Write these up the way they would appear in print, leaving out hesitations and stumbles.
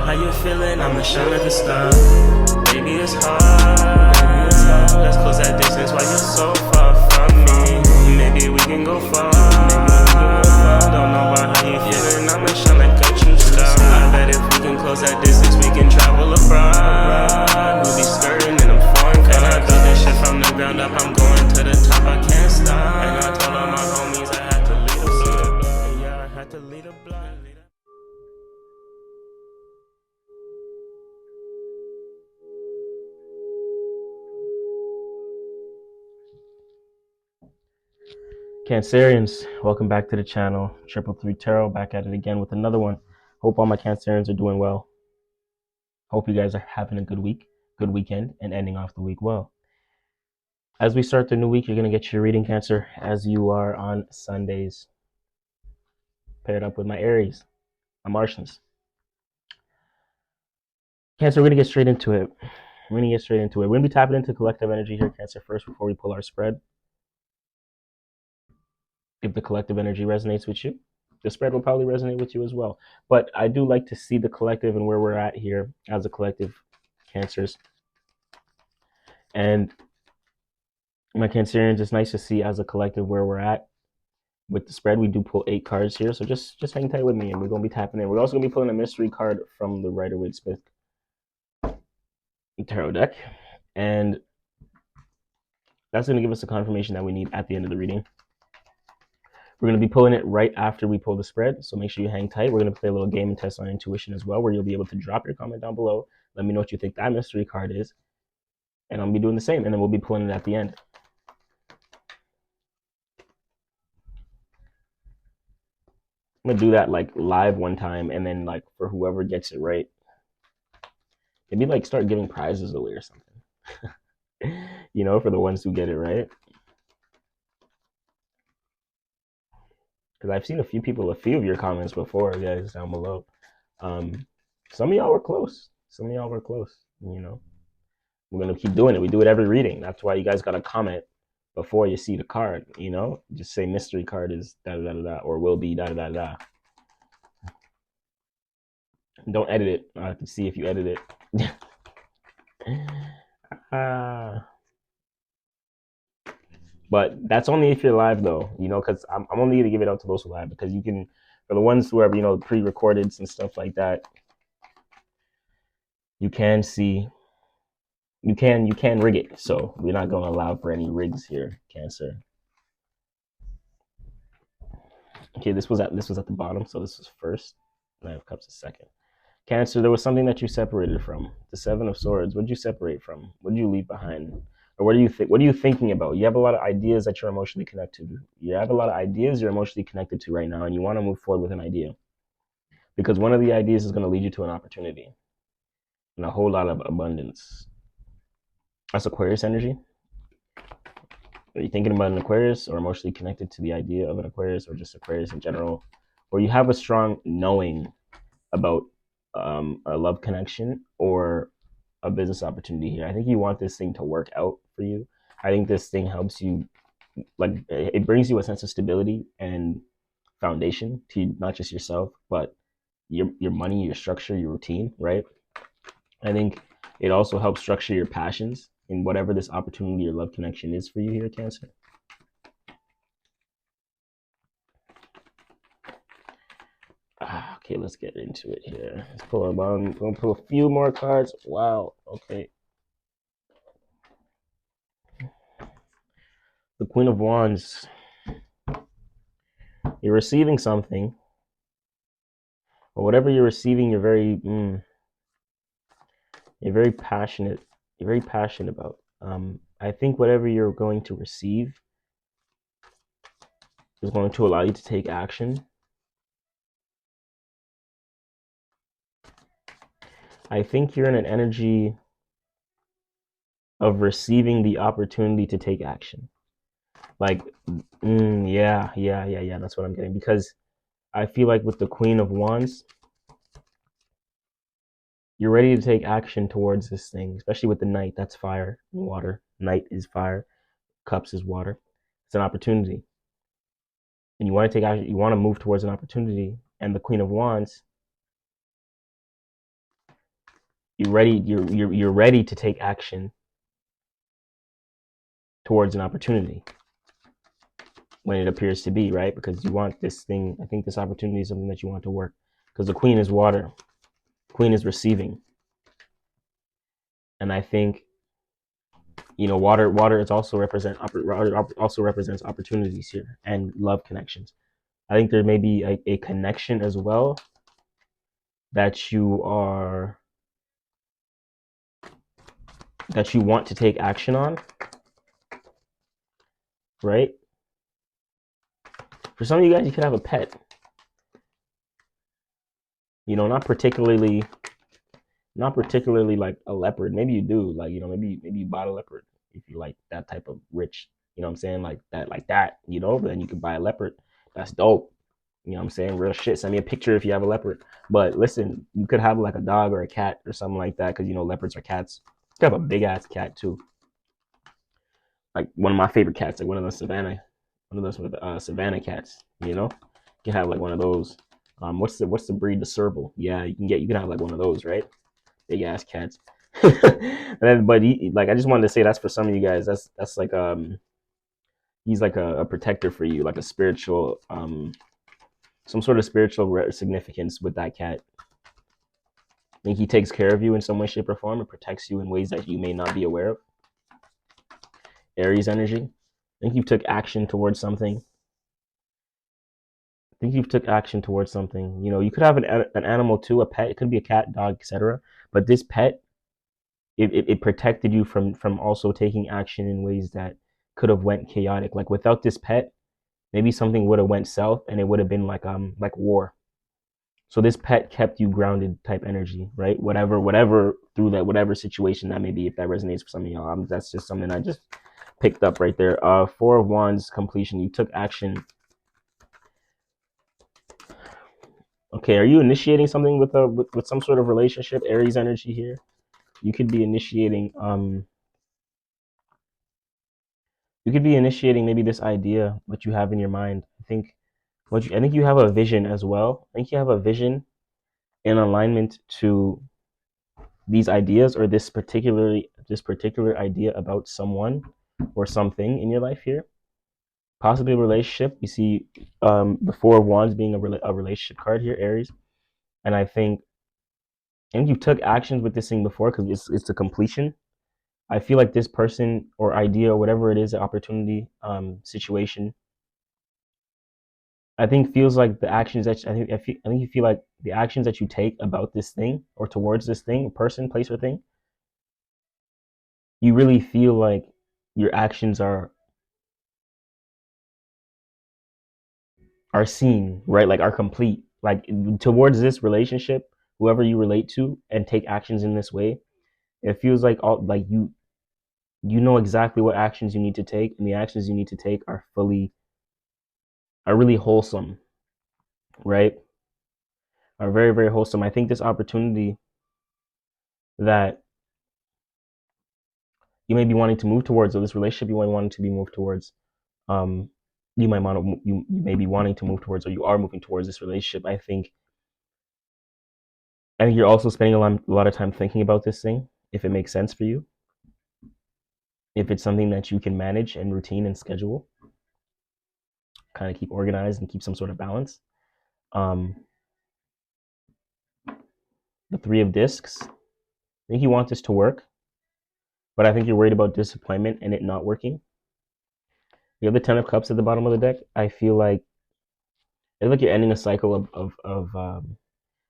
How you feeling? I'ma shine like a star. Baby, it's hard. Let's close that distance while you're so far from me. Maybe we can go far. Don't know about how you feeling. I'ma shine like a true star. I bet if we can close that distance, we can travel abroad. We'll be skirting in them foreign cars. And I built this shit from the ground up. I'm going to the top. I can't stop. And I told all my homies I had to lead a block. Yeah, I had to lead a block. Cancerians, welcome back to the channel. 333 Tarot, back at it again with another one. Hope all my Cancerians are doing well. Hope you guys are having a good week, good weekend, and ending off the week well. As we start the new week, you're going to get your reading, Cancer, as you are on Sundays. Paired up with my Aries, my Martians. Cancer, we're going to get straight into it. We're going to be tapping into collective energy here, Cancer, first before we pull our spread. If the collective energy resonates with you, the spread will probably resonate with you as well. But I do like to see the collective and where we're at here as a collective, Cancers. And my Cancerians, it's nice to see as a collective where we're at with the spread. We do pull 8 cards here, so just hang tight with me, and we're going to be tapping in. We're also going to be pulling a mystery card from the Rider-Waite-Smith tarot deck, and that's going to give us the confirmation that we need at the end of the reading. We're going to be pulling it right after we pull the spread, so make sure you hang tight. We're going to play a little game and test on intuition as well, where you'll be able to drop your comment down below. Let me know what you think that mystery card is, and I'll be doing the same, and then we'll be pulling it at the end. I'm going to do that like live one time, and then like for whoever gets it right, maybe like start giving prizes away or something. You know, for the ones who get it right. Because I've seen a few of your comments before, guys, down below. Some of y'all were close. You know, we're going to keep doing it. We do it every reading. That's why you guys got to comment before you see the card, you know? Just say mystery card is da-da-da-da-da, or will be da-da-da-da. Don't edit it. I have to see if you edit it. But that's only if you're live, though, you know, because I'm only going to give it out to those who are live, because you can, for the ones who are, you know, pre-recorded and stuff like that, you can see, you can rig it. So we're not going to allow for any rigs here, Cancer. Okay, this was at the bottom, so this was first. Nine of Cups is second. Cancer, there was something that you separated from. The Seven of Swords. What did you separate from? What did you leave behind? Or what do you think? What are you thinking about? You have a lot of ideas that you're emotionally connected to. You have a lot of ideas you're emotionally connected to right now, and you want to move forward with an idea. Because one of the ideas is going to lead you to an opportunity and a whole lot of abundance. That's Aquarius energy. Are you thinking about an Aquarius, or emotionally connected to the idea of an Aquarius, or just Aquarius in general? Or you have a strong knowing about a love connection or a business opportunity here. I think you want this thing to work out for you. I think this thing helps you, like, it brings you a sense of stability and foundation to not just yourself, but your money, your structure, your routine, right? I think it also helps structure your passions in whatever this opportunity or love connection is for you here, Cancer. Okay, let's get into it here. Let's pull a I'm gonna pull a few more cards. Wow. Okay. The Queen of Wands. You're receiving something, but whatever you're receiving, you're very passionate. You're very passionate about. I think whatever you're going to receive is going to allow you to take action. I think you're in an energy of receiving the opportunity to take action. Like, yeah, that's what I'm getting. Because I feel like with the Queen of Wands, you're ready to take action towards this thing, especially with the Knight. That's fire and water. Knight is fire. Cups is water. It's an opportunity. And you want to take action. You want to move towards an opportunity. And the Queen of Wands you're ready to take action towards an opportunity when it appears to be, right? Because you want this thing. I think this opportunity is something that you want to work, because the queen is water. Queen is receiving. And I think, water is also also represents opportunities here and love connections. I think there may be a connection as well that you want to take action on, right? For some of you guys, you could have a pet. Not particularly like a leopard. Maybe you do, like, maybe you bought a leopard if you like that type of rich, what I'm saying, like that, but then you could buy a leopard. That's dope. What I'm saying, real shit. Send me a picture if you have a leopard. But listen, you could have like a dog or a cat or something like that, because leopards are cats. You could have a big ass cat too, like one of my favorite cats, like one of those savannah cats. You can have like one of those. What's the breed? The serval. Yeah, you can have like one of those, right? Big ass cats. But I just wanted to say that's for some of you guys. That's like he's like a protector for you, like a spiritual some sort of spiritual significance with that cat. I think he takes care of you in some way, shape, or form, and protects you in ways that you may not be aware of. Aries energy. I think you took action towards something. You could have an animal too, a pet. It could be a cat, dog, etc. But this pet, it protected you from also taking action in ways that could have went chaotic. Like without this pet, maybe something would have went south, and it would have been like war. So this pet kept you grounded type energy, right? Whatever through that, whatever situation that may be, if that resonates for some of y'all, that's just something I just picked up right there. Four of Wands, completion. You took action. Okay, are you initiating something with some sort of relationship? Aries energy here. You could be initiating maybe this idea what you have in your mind. I think you have a vision as well. I think you have a vision in alignment to these ideas, or this particular idea about someone or something in your life here. Possibly a relationship. You see the Four of Wands being a relationship card here, Aries. And I think you took actions with this thing before, because it's a completion. I feel like this person or idea or whatever it is, the opportunity, situation, I think feels like the actions that I think you feel like the actions that you take about this thing or towards this thing, person, place, or thing, you really feel like your actions are seen, right? Like are complete. Like towards this relationship, whoever you relate to and take actions in this way, it feels like you know exactly what actions you need to take, and the actions you need to take are really wholesome, right? Are very, very wholesome. I think this opportunity that you may be wanting to move towards, or this relationship you might want to be moved towards, um, you may be wanting to move towards, or you are moving towards this relationship. I think you're also spending a lot of time thinking about this thing, if it makes sense for you, if it's something that you can manage and routine and schedule, kind of keep organized and keep some sort of balance. Um, the Three of Discs. I think you want this to work, but I think you're worried about disappointment and it not working. You have the Ten of Cups at the bottom of the deck. I feel like you're ending a cycle of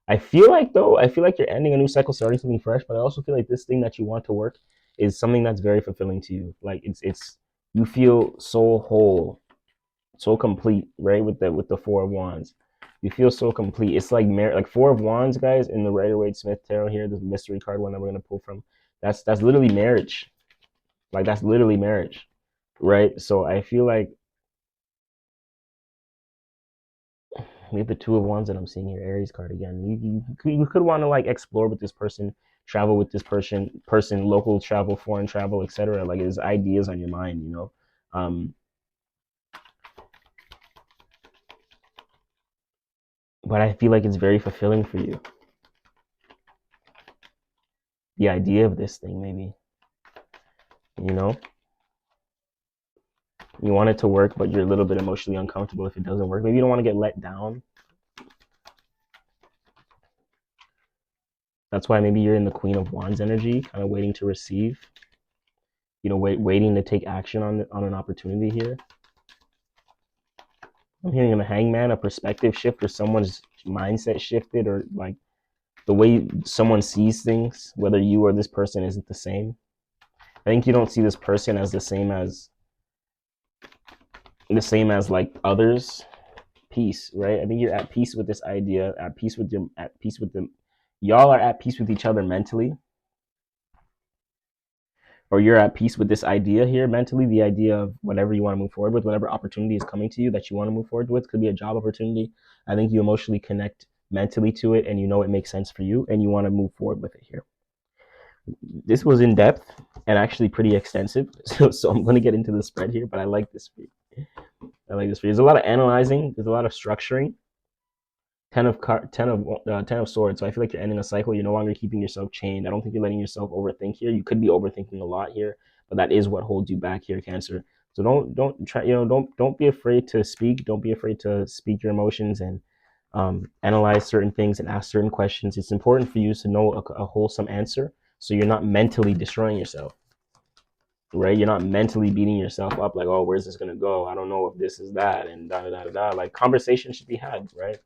I feel like you're ending a new cycle, starting something fresh. But I also feel like this thing that you want to work is something that's very fulfilling to you. Like it's you feel so whole, so complete, right? With the Four of Wands, you feel so complete. It's like like Four of Wands, guys, in the Rider-Waite-Smith tarot here, the mystery card one that we're gonna pull from. That's literally marriage. Like that's literally marriage, right? So I feel like we have the Two of Wands that I'm seeing here, Aries card again. You could want to like explore with this person, travel with this person, local travel, foreign travel, etc. Like there's ideas on your mind. But I feel like it's very fulfilling for you. the idea of this thing, maybe. You know, you want it to work, but you're a little bit emotionally uncomfortable if it doesn't work. Maybe you don't want to get let down. That's why maybe you're in the Queen of Wands energy, kind of waiting to receive. You know, waiting to take action on an opportunity here. I'm hearing in the Hangman a perspective shift, or someone's mindset shifted, or like the way someone sees things, whether you or this person isn't the same. I think you don't see this person as the same as like others. Peace, right? I think you're at peace with this idea, at peace with them, y'all are at peace with each other mentally, or you're at peace with this idea here mentally, the idea of whatever you want to move forward with, whatever opportunity is coming to you that you want to move forward with. Could be a job opportunity. I think you emotionally connect mentally to it, and you know it makes sense for you, and you want to move forward with it here. This was in depth and actually pretty extensive, so I'm going to get into the spread here, but I like this for you. There's a lot of analyzing, there's a lot of structuring. Ten of Swords. So I feel like you're ending a cycle. You're no longer keeping yourself chained. I don't think you're letting yourself overthink here. You could be overthinking a lot here, but that is what holds you back here, Cancer. So don't try. Don't be afraid to speak. Don't be afraid to speak your emotions and analyze certain things and ask certain questions. It's important for you to know a wholesome answer, so you're not mentally destroying yourself. Right? You're not mentally beating yourself up like, oh, where's this gonna go? I don't know if this is that, and da da da da. Like, conversation should be had, right?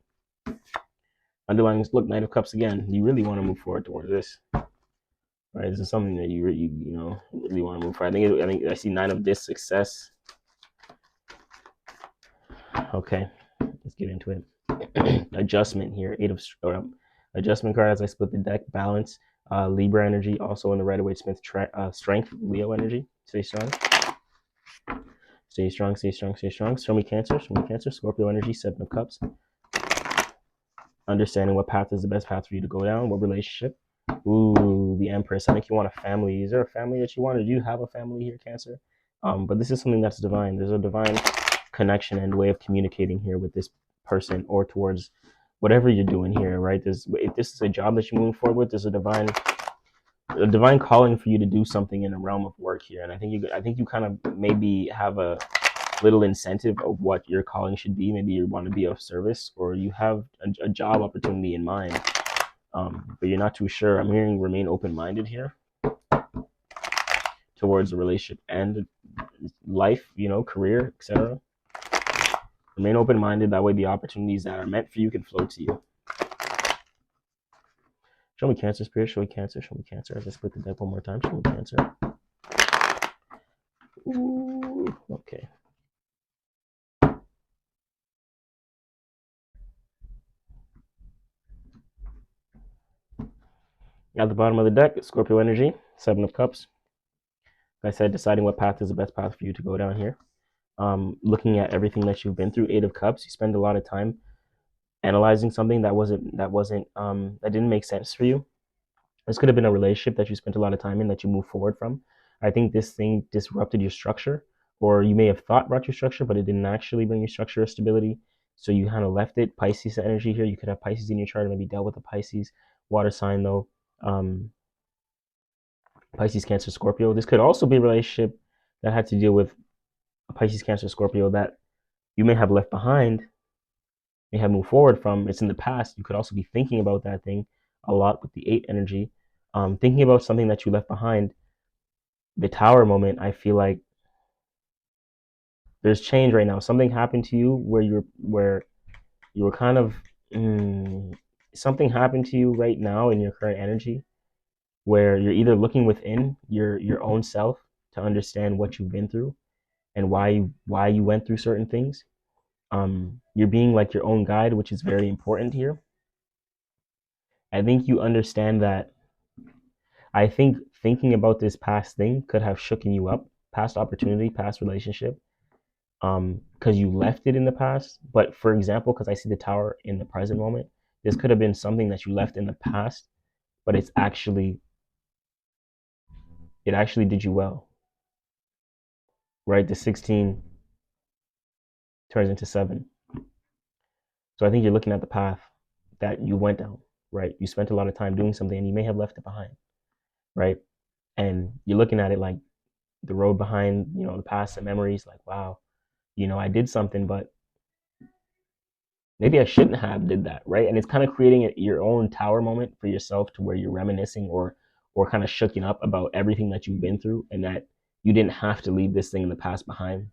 Underlying, look, Knight of Cups again. You really want to move forward towards this, right? This is something that you really want to move forward. I think I see Nine of Discs, success. Okay, let's get into it. Adjustment here. Adjustment card as I split the deck. Balance. Libra energy also in the Rider-Waite-Smith strength. Leo energy. Stay strong. Stay strong. Stay strong. Stay strong. Show me Cancer. Show me Cancer. Scorpio energy. Seven of Cups. Understanding what path is the best path for you to go down. What relationship? Ooh, the Empress. I think you want a family. Is there a family that you want? Or do you have a family here, Cancer? But this is something that's divine. There's a divine connection and way of communicating here with this person or towards whatever you're doing here, right? If this is a job that you're moving forward with, there's a divine calling for you to do something in the realm of work here. And I think you kind of maybe have a little incentive of what your calling should be. Maybe you want to be of service, or you have a job opportunity in mind, but you're not too sure. I'm hearing remain open-minded here towards a relationship and life, career, etc. Remain open-minded. That way the opportunities that are meant for you can flow to you. Show me Cancer, Spirit. Show me Cancer. Show me Cancer. I just split the deck one more time. Show me Cancer. Ooh, okay. At the bottom of the deck, Scorpio energy, Seven of Cups. Like I said, deciding what path is the best path for you to go down here. Looking at everything that you've been through. Eight of Cups. You spend a lot of time analyzing something that didn't make sense for you. This could have been a relationship that you spent a lot of time in that you move forward from. I think this thing disrupted your structure, or you may have thought brought your structure, but it didn't actually bring your structure or stability. So you kind of left it. Pisces energy here. You could have Pisces in your chart, maybe dealt with a Pisces water sign though. Pisces, Cancer, Scorpio. This could also be a relationship that had to deal with a Pisces, Cancer, Scorpio that you may have left behind, may have moved forward from. It's in the past. You could also be thinking about that thing a lot with the 8 energy, thinking about something that you left behind. The Tower moment, I feel like there's change right now. Something happened to you where you were kind of something happened to you right now in your current energy where you're either looking within your own self to understand what you've been through and why you went through certain things. You're being like your own guide, which is very important here. I think you understand that. I think thinking about this past thing could have shooken you up, past opportunity, past relationship, because you left it in the past. But for example, because I see the Tower in the present moment, this could have been something that you left in the past, but it actually did you well, right? The 16 turns into 7. So I think you're looking at the path that you went down, right? You spent a lot of time doing something and you may have left it behind. right? And you're looking at it like the road behind, the past and memories, like, wow, I did something, but maybe I shouldn't have did that, right? And it's kind of creating your own tower moment for yourself to where you're reminiscing or kind of shooken up about everything that you've been through, and that you didn't have to leave this thing in the past behind.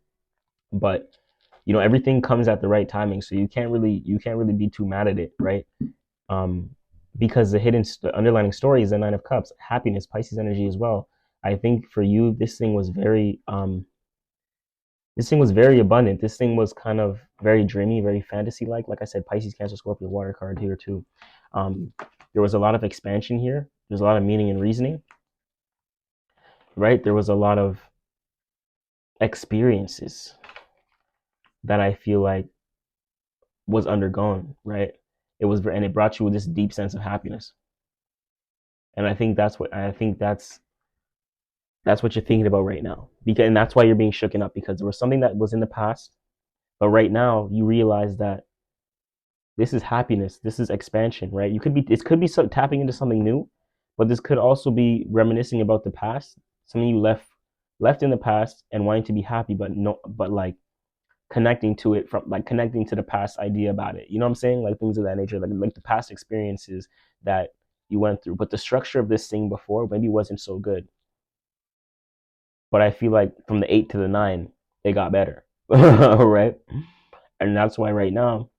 But everything comes at the right timing, so you can't really be too mad at it, right? um because the underlying story is the Nine of Cups, happiness, Pisces energy as well. I think for you, this thing was very abundant. This thing was kind of very dreamy, very fantasy like I said, Pisces, Cancer, Scorpio, water card here too. um there was a lot of expansion here. There's a lot of meaning and reasoning, right? There was a lot of experiences that I feel like was undergone, right? And it brought you with this deep sense of happiness. And I think that's what you're thinking about right now. And that's why you're being shooken up, because there was something that was in the past, but right now you realize that this is happiness, this is expansion, right? It could be tapping into something new, but this could also be reminiscing about the past, something you left in the past and wanting to be happy, but no, but like connecting to the past idea about it. You know what I'm saying? Like things of that nature, like the past experiences that you went through. But the structure of this thing before maybe wasn't so good. But I feel like from the 8 to the 9, it got better. Right? And that's why right now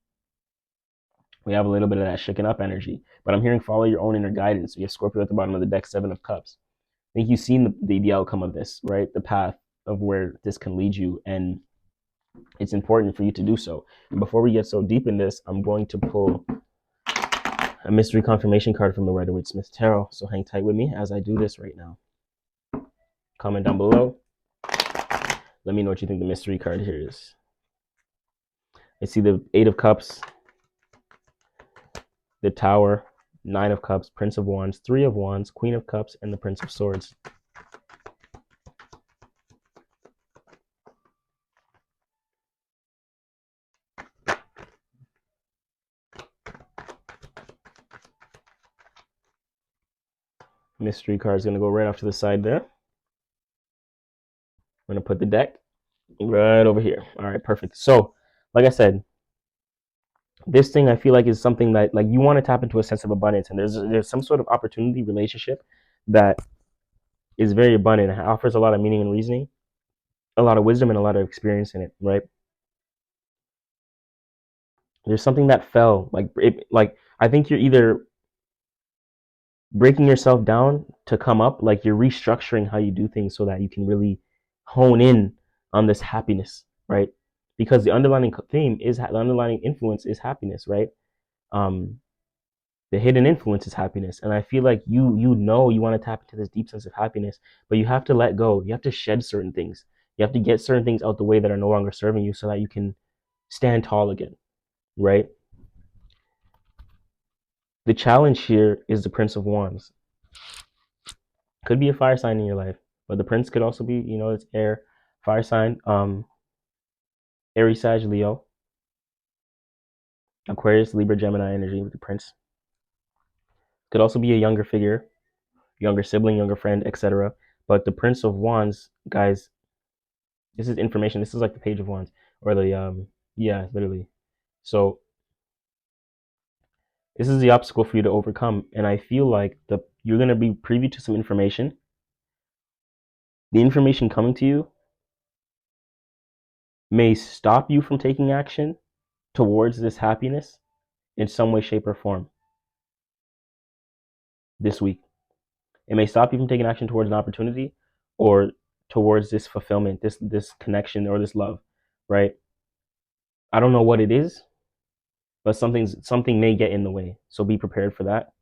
we have a little bit of that shaken up energy. But I'm hearing follow your own inner guidance. We have Scorpio at the bottom of the deck, 7 of Cups. I think you've seen the outcome of this, right? The path of where this can lead you. And it's important for you to do so. And before we get so deep in this, I'm going to pull a mystery confirmation card from the Rider-Waite-Smith Tarot. So hang tight with me as I do this right now. Comment down below. Let me know what you think the mystery card here is. I see the 8 of Cups, the Tower, 9 of Cups, Prince of Wands, 3 of Wands, Queen of Cups, and the Prince of Swords. Mystery card is going to go right off to the side there. I'm going to put the deck right over here. All right, perfect. So, like I said, this thing I feel like is something that like you want to tap into a sense of abundance, and there's some sort of opportunity relationship that is very abundant. It offers a lot of meaning and reasoning, a lot of wisdom, and a lot of experience in it, right? There's something that fell, like I think you're either breaking yourself down to come up, like you're restructuring how you do things so that you can really hone in on this happiness, right? Because the underlying influence is happiness, right? um the hidden influence is happiness, and I feel like you want to tap into this deep sense of happiness, but you have to let go. You have to shed certain things. You have to get certain things out the way that are no longer serving you so that you can stand tall again, right? The challenge here is the Prince of Wands. Could be a fire sign in your life, but the prince could also be, it's air, fire sign, Aries, Sag, Leo, Aquarius, Libra, Gemini energy with the prince. Could also be a younger figure, younger sibling, younger friend, etc. But the Prince of Wands, guys, this is information. This is like the Page of Wands, or yeah, literally. So this is the obstacle for you to overcome, and I feel like you're gonna be privy to some information. The information coming to you may stop you from taking action towards this happiness in some way, shape, or form this week. It may stop you from taking action towards an opportunity or towards this fulfillment, this connection, or this love, right? I don't know what it is, but something may get in the way. So be prepared for that.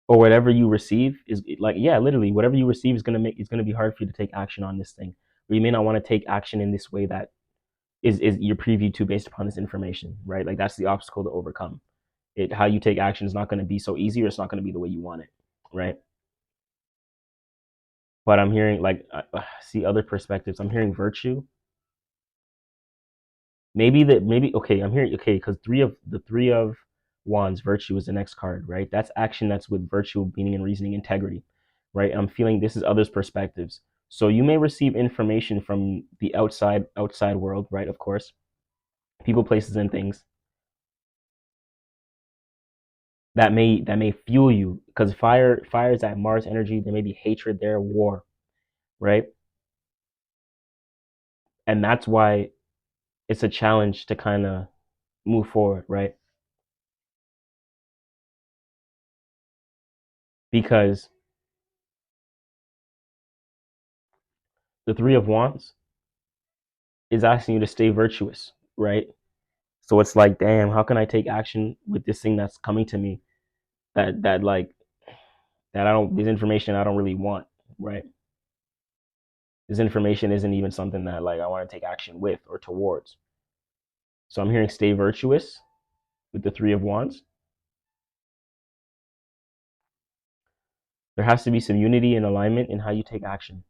Or whatever you receive is like, yeah, literally, whatever you receive is gonna be hard for you to take action on this thing. Or you may not want to take action in this way that is you're preview to based upon this information, right? Like that's the obstacle to overcome. How you take action is not going to be so easy, or it's not going to be the way you want it, right? But I'm hearing see other perspectives. I'm hearing virtue. Maybe okay. I'm hearing okay because three of Wands, virtue is the next card, right? That's action that's with virtue, meaning and reasoning, integrity, right? I'm feeling this is others' perspectives. So you may receive information from the outside world, right? Of course, people, places, and things that may fuel you, because fire is that Mars energy. There may be hatred there, war, right? And that's why it's a challenge to kind of move forward, right? Because the Three of Wands is asking you to stay virtuous, right? So it's like, damn, how can I take action with this thing that's coming to me that like that I don't this information I don't really want, right? This information isn't even something that like I want to take action with or towards. So I'm hearing stay virtuous with the Three of Wands. There has to be some unity and alignment in how you take action.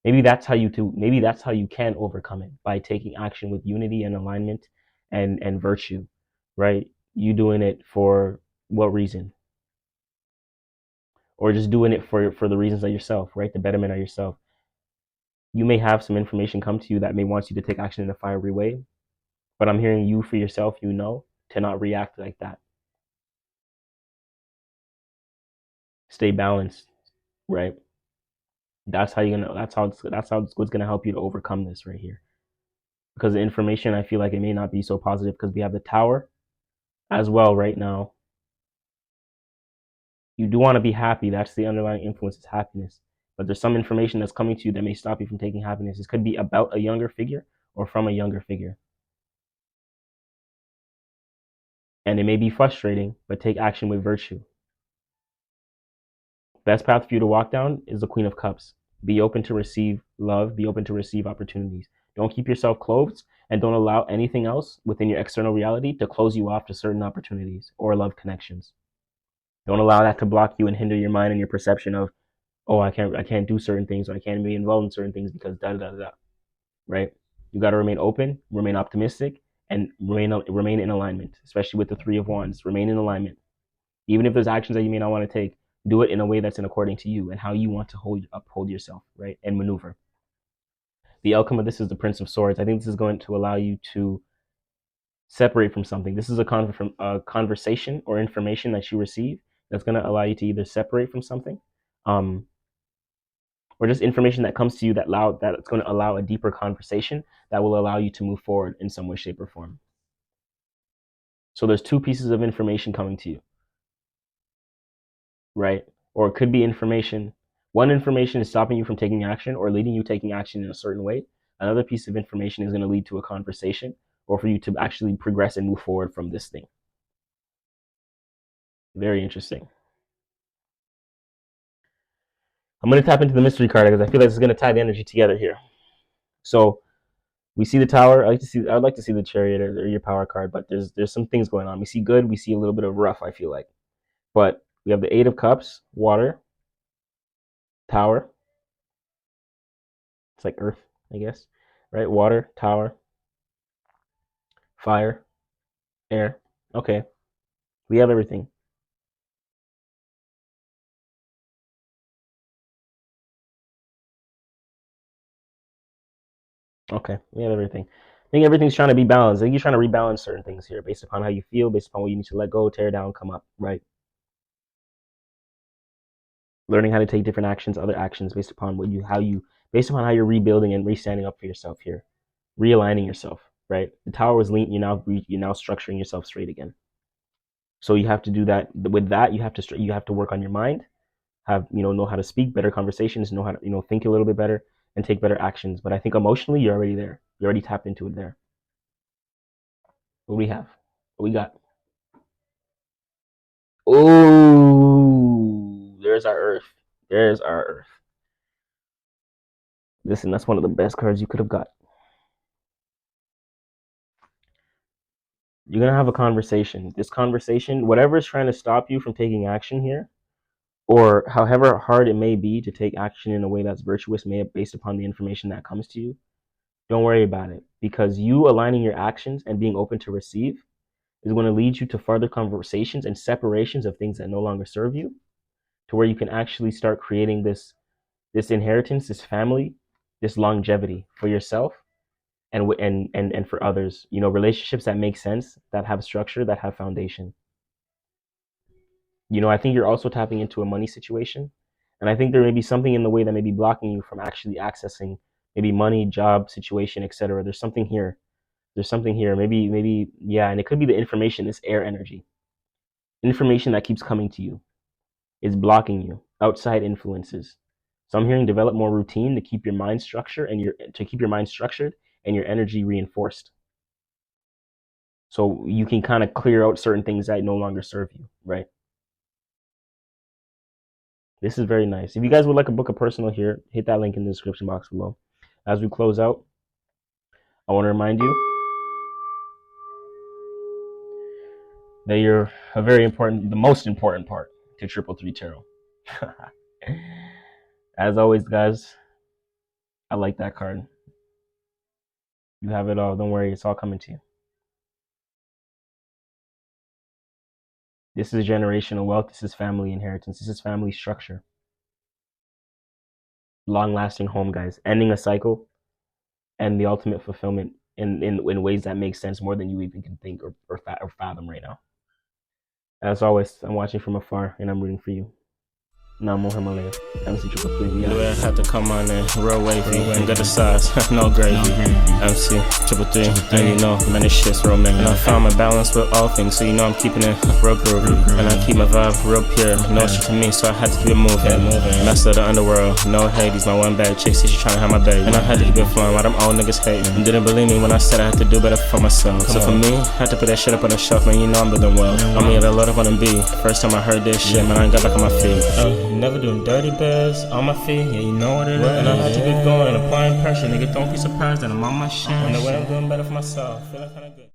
Maybe that's how you can overcome it, by taking action with unity and alignment and virtue, right? You doing it for what reason? Or just doing it for the reasons of yourself, right? The betterment of yourself. You may have some information come to you that may want you to take action in a fiery way, but I'm hearing you for yourself, to not react like that. Stay balanced, right? That's how you're gonna. That's how it's what's gonna help you to overcome this right here. Because the information, I feel like it may not be so positive, because we have the Tower as well right now. You do want to be happy. That's the underlying influence, is happiness. But there's some information that's coming to you that may stop you from taking happiness. This could be about a younger figure or from a younger figure. And it may be frustrating, but take action with virtue. Best path for you to walk down is the Queen of Cups. Be open to receive love. Be open to receive opportunities. Don't keep yourself closed, and don't allow anything else within your external reality to close you off to certain opportunities or love connections. Don't allow that to block you and hinder your mind and your perception of, oh, I can't do certain things, or I can't be involved in certain things because da da da da. Right? You got to remain open, remain optimistic, and remain in alignment. Especially with the Three of Wands, remain in alignment. Even if there's actions that you may not want to take, do it in a way that's in according to you and how you want to uphold yourself, right? And maneuver. The outcome of this is the Prince of Swords. I think this is going to allow you to separate from something. This is a conversation or information that you receive that's going to allow you to either separate from something, or just information that comes to you that's going to allow a deeper conversation that will allow you to move forward in some way, shape, or form. So there's two pieces of information coming to you, right? Or it could be information. One information is stopping you from taking action or leading you taking action in a certain way. Another piece of information is going to lead to a conversation or for you to actually progress and move forward from this thing. Very interesting. I'm going to tap into the mystery card because I feel like this is going to tie the energy together here. So we see the Tower. I'd like to see the Chariot or your power card, but there's some things going on. We see good. We see a little bit of rough, I feel like. But we have the Eight of Cups, water, Tower. It's like Earth, I guess, right? Water, Tower, fire, air. Okay, we have everything. Okay, we have everything. I think everything's trying to be balanced. I think you're trying to rebalance certain things here based upon how you feel, based upon what you need to let go, tear down, come up, right? Learning how to take different actions, other actions based upon based upon how you're rebuilding and re-standing up for yourself here, realigning yourself, right? The Tower was lean. You're now structuring yourself straight again. So you have to do that. With that, you have to work on your mind, know how to speak better conversations, know how to think a little bit better and take better actions. But I think emotionally you're already there. You already tapped into it there. What do we have? What we got? Oh, there's our Earth. There's our Earth. Listen, that's one of the best cards you could have got. You're gonna have a conversation. This conversation, whatever is trying to stop you from taking action here, or however hard it may be to take action in a way that's virtuous, based upon the information that comes to you, don't worry about it, because you aligning your actions and being open to receive is going to lead you to further conversations and separations of things that no longer serve you, to where you can actually start creating this inheritance, this family, this longevity for yourself and for others. You know, relationships that make sense, that have structure, that have foundation. You know, I think you're also tapping into a money situation. And I think there may be something in the way that may be blocking you from actually accessing maybe money, job, situation, etc. There's something here. There's something here. Maybe, yeah, and it could be the information, this air energy. Information that keeps coming to you is blocking you. Outside influences. So I'm hearing develop more routine to keep your mind structured and your energy reinforced. So you can kind of clear out certain things that no longer serve you, right? This is very nice. If you guys would like a book of personal here, hit that link in the description box below. As we close out, I want to remind you that you're the most important part to 333 Tarot. As always, guys, I like that card. You have it all. Don't worry, it's all coming to you. This is generational wealth. This is family inheritance. This is family structure. Long-lasting home, guys. Ending a cycle and the ultimate fulfillment in ways that make sense more than you even can think or fathom right now. As always, I'm watching from afar and I'm rooting for you. Namo Himalaya. MC 333. The way I had to come on in, real wavy, and get the size, no gravy. MC 333, and you know, man, this shit's real man. And I found my balance with all things, so you know I'm keeping it real groovy. And I keep my vibe real pure, no shit to me, so I had to keep it moving. Master of the underworld, no Hades, my one bad chick, see she tryna have my baby. And I had to keep it flowing while them old niggas hating. And didn't believe me when I said I had to do better for myself. So for me, I had to put that shit up on the shelf, man, you know I'm building well. I'm gonna get a lot up on the beat. First time I heard this shit, man, I ain't got back on my feet. Never doing dirty bears on my feet, yeah, you know what it is. And I had to get going, applying pressure, nigga, don't be surprised that I'm on my shit. And the way I'm doing better for myself, feeling kinda good.